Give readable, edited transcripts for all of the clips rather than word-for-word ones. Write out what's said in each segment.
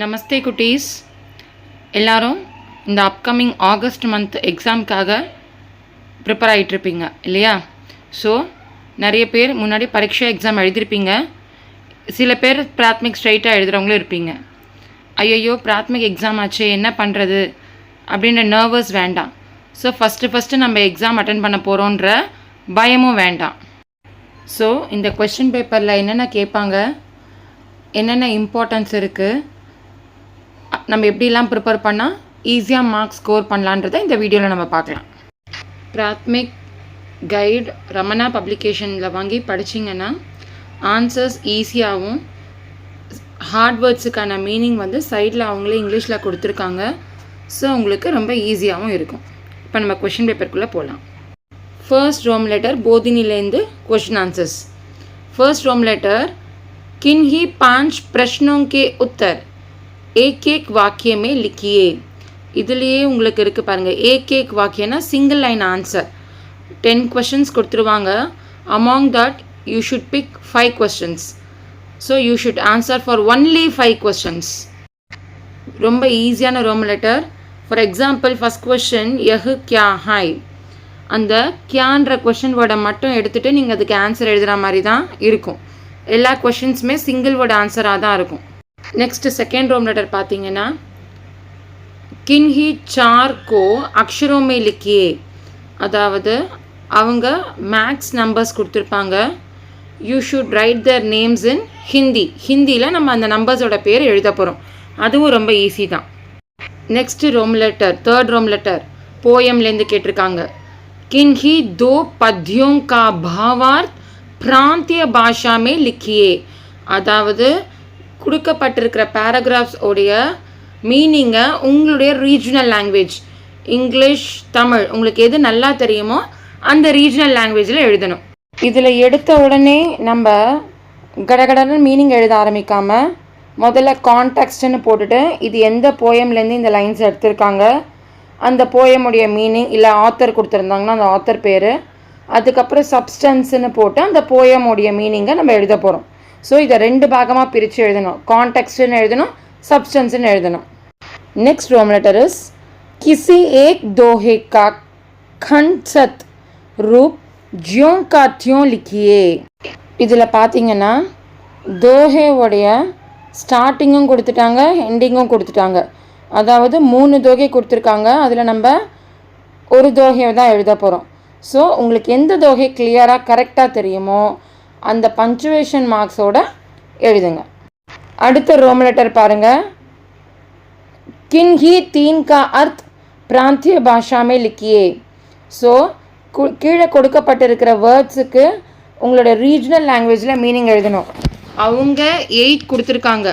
நமஸ்தே குட்டீஸ். எல்லாரும் இந்த அப்கமிங் ஆகஸ்ட் மந்த் எக்ஸாமுக்காக ப்ரிப்பேர் ஆகிட்டுருப்பீங்க இல்லையா? ஸோ நிறைய பேர் முன்னாடி பரீட்சை எக்ஸாம் எழுதியிருப்பீங்க. சில பேர் பிராத்மிக் ஸ்ட்ரைட்டாக எழுதுகிறவங்களும் இருப்பீங்க. ஐயோ பிராத்மிக் எக்ஸாம் ஆச்சு, என்ன பண்ணுறது அப்படின்ற நர்வஸ் வேண்டாம். ஸோ ஃபஸ்ட்டு நம்ம எக்ஸாம் அட்டன் பண்ண போகிறோன்ற பயமும் வேண்டாம். ஸோ இந்த கொஸ்டின் பேப்பரில் என்னென்ன கேட்பாங்க, என்னென்ன இம்பார்ட்டன்ஸ் இருக்குது, நம்ம எப்படிலாம் ப்ரிப்பேர் பண்ணால் ஈஸியாக மார்க்ஸ் ஸ்கோர் பண்ணலான்றதை இந்த வீடியோவில் நம்ம பார்க்கலாம். பிராத்மிக் கைட் ரமணா பப்ளிகேஷனில் வாங்கி படிச்சிங்கன்னா ஆன்சர்ஸ் ஈஸியாகவும், ஹார்ட் வேர்ட்ஸுக்கான மீனிங் சைடில் அவங்களே இங்கிலீஷில் கொடுத்துருக்காங்க. ஸோ உங்களுக்கு ரொம்ப ஈஸியாகவும் இருக்கும். இப்போ நம்ம கொஷின் பேப்பருக்குள்ளே போகலாம். ஃபர்ஸ்ட் ரோம் லெட்டர் போதினிலேருந்து question answers. First Roman letter किन्हीं 5 प्रश्नों के उत्तर एक एक वाक्य में लिखिए. இதுலேயே உங்களுக்கு இருக்குது பாருங்கள், एक வாக்கியனா சிங்கிள் லைன் ஆன்சர். 10 questions கொடுத்துருவாங்க. among that you should pick 5 questions. so you should answer for only 5 questions. ரொம்ப ஈஸியான roman letter. For example first question यह क्या है, அந்த கியான்ற கொஷின் வேர்டை மட்டும் எடுத்துகிட்டு நீங்கள் அதுக்கு ஆன்சர் எழுதுகிற மாதிரி தான் இருக்கும். எல்லா கொஷின்ஸுமே சிங்கிள் வேர்டு ஆன்சராக தான் இருக்கும். நெக்ஸ்ட்டு செகண்ட் ரோம் லெட்டர் பார்த்தீங்கன்னா கின்ஹி 4 को अक्षरों में लिखिए. அதாவது அவங்க மேக்ஸ் நம்பர்ஸ் கொடுத்துருப்பாங்க. You should write their names in Hindi. ஹிந்தியில் நம்ம அந்த நம்பர்ஸோட பேர் எழுத போகிறோம். அதுவும் ரொம்ப ஈஸி தான். Next Roman letter, third Roman letter போயம்லேருந்து கேட்டிருக்காங்க. किन्हीं 2 पद्यों का भावार्थ प्रांतीय भाषा में लिखिए. அதாவது கொடுக்கப்பட்டிருக்கிற பேராகிராஃப்ஸ் உடைய மீனிங்கை உங்களுடைய ரீஜனல் லாங்குவேஜ், இங்கிலீஷ், தமிழ், உங்களுக்கு எது நல்லா தெரியுமோ அந்த ரீஜனல் லாங்குவேஜில் எழுதணும். இதில் எடுத்த உடனே நம்ம கடகடன்னு மீனிங் எழுத ஆரம்பிக்காமல் முதல்ல கான்டெக்ஸ்ட்னு போட்டுட்டு இது எந்த போயம்லேருந்து இந்த லைன்ஸ் எடுத்திருக்காங்க, அந்த போயமுடைய மீனிங், இல்லை ஆத்தர் கொடுத்துருந்தாங்கன்னா அந்த ஆத்தர் பேர், அதுக்கப்புறம் சப்ஸ்டன்ஸ்னு போட்டு அந்த போயமுடைய மீனிங்கை நம்ம எழுத போகிறோம். ஸோ இதை 2 பாகமாக பிரித்து எழுதணும். கான்டெக்ஸ்ட்னு எழுதணும், சப்ஸ்டன்ஸ்னு எழுதணும். நெக்ஸ்ட் ரோம் லெட்டர் இஸ் கிசி ஏக் தோஹே கா खंडसत रूप ज्यों का त्यों लिखिए. இதில் பார்த்தீங்கன்னா தோஹேவுடைய ஸ்டார்டிங்கும் கொடுத்துட்டாங்க, எண்டிங்கும் கொடுத்துட்டாங்க. அதாவது 3 தோகை கொடுத்துருக்காங்க. அதில் நம்ம ஒரு தோகையை தான் எழுத போகிறோம். ஸோ உங்களுக்கு எந்த தோகை கிளியராக கரெக்டாக தெரியுமோ அந்த பங்க்சுவேஷன் மார்க்ஸோடு எழுதுங்க. அடுத்த ரோம் லெட்டர் பாருங்கள். किन्हीं 3 का अर्थ प्रांतीय भाषा में लिखिए. ஸோ கீழே கொடுக்கப்பட்டிருக்கிற வேர்ட்ஸுக்கு உங்களோட ரீஜனல் லாங்குவேஜில் மீனிங் எழுதணும். அவங்க 8 கொடுத்துருக்காங்க.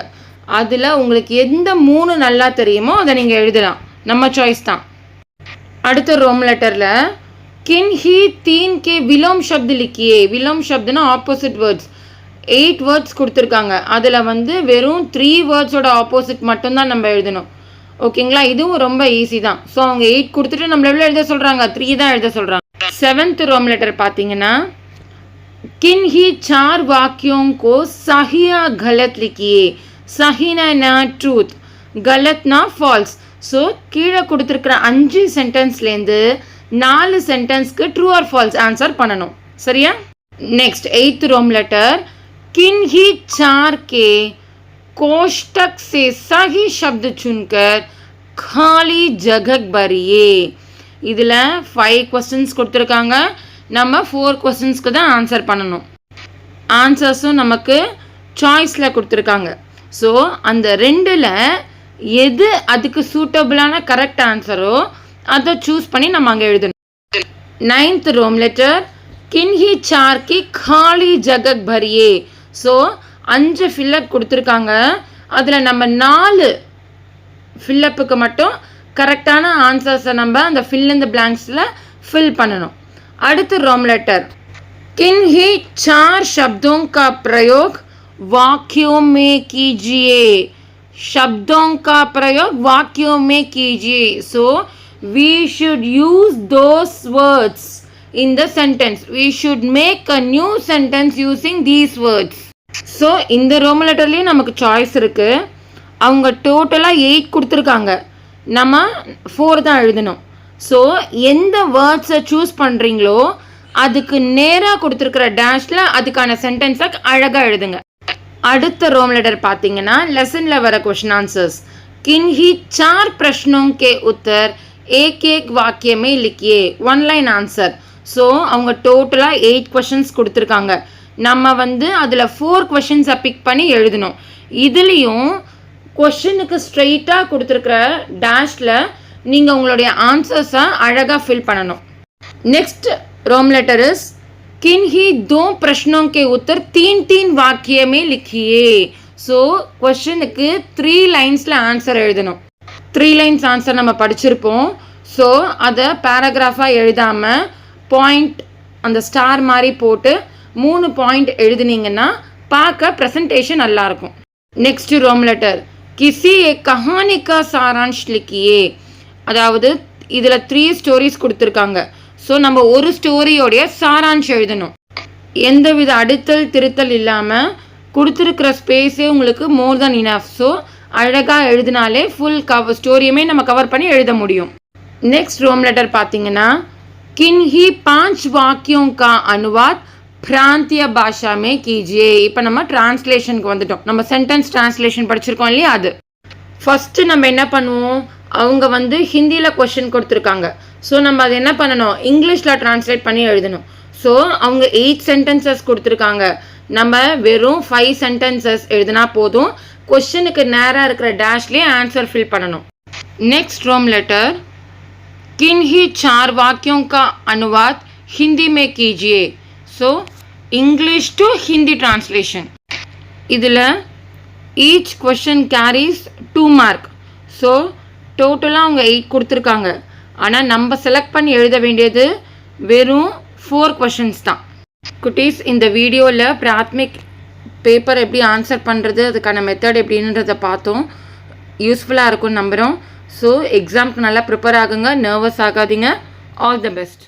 அதில் உங்களுக்கு எந்த 3 நல்லா தெரியுமோ அதை நீங்கள் எழுதலாம், நம்ம சாய்ஸ் தான். அடுத்த ரோம் லெட்டரில் கின்ஹி 3 के விலோம் शब्द लिखिए. விலோம் शब्दனா ஆப்போசிட் வேர்ட்ஸ். 8 வேர்ட்ஸ் கொடுத்துருக்காங்க. அதில் வெறும் 3 வேர்ட்ஸோட ஆப்போசிட் மட்டும்தான் நம்ம எழுதணும். ஓகேங்களா? இதுவும் ரொம்ப ஈஸி தான். ஸோ அவங்க 8 கொடுத்துட்டு நம்மள எவ்வளோ எழுத சொல்கிறாங்க, 3 தான் எழுத சொல்கிறாங்க. 7th ரோம் லெட்டர் பார்த்தீங்கன்னா किन्हीं 4 वाक्यों को सही या गलत लिखिए. சஹினா ட்ரூத், கலத்னா ஃபால்ஸ். ஸோ கீழே கொடுத்துருக்கிற 5 சென்டென்ஸ்லேருந்து 4 சென்டென்ஸ்க்கு ட்ரூ ஆர் ஃபால்ஸ் ஆன்சர் பண்ணணும். சரியா? நெக்ஸ்ட் 8th ரோம் லெட்டர் किन्हीं 4 के कोष्टक से सही शब्द चुनकर खाली जगह भरिए. இதில் 5 questions கொடுத்துருக்காங்க. நம்ம 4 questionஸ்க்கு தான் ஆன்சர் பண்ணணும். ஆன்சர்ஸும் நமக்கு சாய்ஸில் கொடுத்துருக்காங்க. ஸோ அந்த 2ல் எது அதுக்கு சூட்டபிளான கரெக்ட் ஆன்சரோ அதை சூஸ் பண்ணி நம்ம அங்கே எழுதணும். 9th ரோம் லெட்டர் किन्हीं 4 की खाली जगह भरिए. ஸோ 5 ஃபில்லப் கொடுத்துருக்காங்க. அதில் நம்ம 4 ஃபில்லப்புக்கு மட்டும் கரெக்டான ஆன்சர்ஸை நம்ம அந்த ஃபில் இந்த பிளாங்க்ஸில் ஃபில் பண்ணணும். அடுத்து ரோம் லெட்டர் किन्हीं 4 शब्दों का प्रयोग वाक्यों में कीजिए. शब्दों का प्रयोग वाक्यों में कीजिए. So we should use those words in the sentence. We should make a new sentence using these words. So இந்த ரோம் லெட்டர்லேயும் நமக்கு சாய்ஸ் இருக்குது. அவங்க டோட்டலாக 8 கொடுத்துருக்காங்க, நம்ம 4 தான் எழுதணும். ஸோ எந்த வேர்ட்ஸை சூஸ் பண்ணுறீங்களோ அதுக்கு நேராக கொடுத்துருக்கிற டேஷில் அதுக்கான சென்டென்ஸை அழகாக எழுதுங்க. அடுத்த ரோம் லெட்டர் பார்த்தீங்கன்னா லெசனில் வர கொஷின் ஆன்சர்ஸ். किन्हीं 4 प्रश्नों के उत्तर एक एक वाक्य में लिखिए, 1 line आंसर. ஸோ அவங்க டோட்டலாக 8 கொஷின்ஸ் கொடுத்துருக்காங்க, நம்ம அதில் 4 கொஷின்ஸை பிக் பண்ணி எழுதணும். இதுலேயும் கொஷினுக்கு ஸ்ட்ரெயிட்டாக கொடுத்துருக்கிற டேஷில் நீங்கள் உங்களுடைய ஆன்சர்ஸை அழகாக ஃபில் பண்ணணும். நெக்ஸ்ட் ரோம் லெட்டர் இஸ் किन्हीं 2 प्रश्नों के उत्तर 3-3 वाक्य में लिखिए. ஸோ கொஷனுக்கு 3 லைன்ஸில் ஆன்சர் எழுதணும். 3 லைன்ஸ் ஆன்சர் நம்ம படிச்சிருப்போம். ஸோ அதை பேராகிராஃபாக எழுதாமல் பாயிண்ட் அந்த ஸ்டார் மாதிரி போட்டு 3 பாயிண்ட் எழுதுனீங்கன்னா பார்க்க ப்ரெசன்டேஷன் நல்லாயிருக்கும். நெக்ஸ்ட் ரோம் லெட்டர் கிசி एक कहानी का सारांश लिखिए. அதாவது இதில் 3 ஸ்டோரிஸ் கொடுத்துருக்காங்க. ஸோ நம்ம ஒரு ஸ்டோரியோடைய சாரான்ஷ் எழுதணும். எந்தவித அடுத்தல் திருத்தல் இல்லாமல் கொடுத்துருக்கிற ஸ்பேஸே உங்களுக்கு மோர் தென் இனஃப். ஸோ அழகாக எழுதினாலே ஃபுல் ஸ்டோரியுமே நம்ம கவர் பண்ணி எழுத முடியும். நெக்ஸ்ட் ரோம் லெட்டர் பார்த்தீங்கன்னா किन्हीं 5 वाक्यों का अनुवाद प्रांतीय भाषा में कीजिए. இப்போ நம்ம டிரான்ஸ்லேஷனுக்கு வந்துட்டோம். நம்ம சென்டென்ஸ் டிரான்ஸ்லேஷன் படிச்சிருக்கோம் இல்லையா, அது ஃபஸ்ட்டு நம்ம என்ன பண்ணுவோம், அவங்க ஹிந்தியில் கொஷின் கொடுத்துருக்காங்க. ஸோ நம்ம அதை என்ன பண்ணணும், இங்கிலீஷில் ட்ரான்ஸ்லேட் பண்ணி எழுதணும். ஸோ அவங்க 8 சென்டென்சஸ் கொடுத்துருக்காங்க, நம்ம வெறும் 5 சென்டென்சஸ் எழுதினா போதும். கொஷனுக்கு நேராக இருக்கிற டேஷ்லேயே ஆன்சர் ஃபில் பண்ணணும். நெக்ஸ்ட் ரோம் லெட்டர் किन्हीं 4 वाक्यों का अनुवाद हिंदी में कीजिए. So English to Hindi translation. இதில் each question carries 2 mark. So டோட்டலாக அவங்க 8 கொடுத்துருக்காங்க, ஆனால் நம்ம செலக்ட் பண்ணி எழுத வேண்டியது வெறும் 4 கொஷின்ஸ் தான். குட்டீஸ், இந்த வீடியோவில் பிராத்மிக் பேப்பர் எப்படி ஆன்சர் பண்ணுறது, அதுக்கான மெத்தட் எப்படின்றத பார்த்தோம். யூஸ்ஃபுல்லாக இருக்கும்னு நம்புகிறோம். ஸோ எக்ஸாமுக்கு நல்லா ப்ரிப்பேர் ஆகுங்க, நர்வஸ் ஆகாதீங்க. All the best.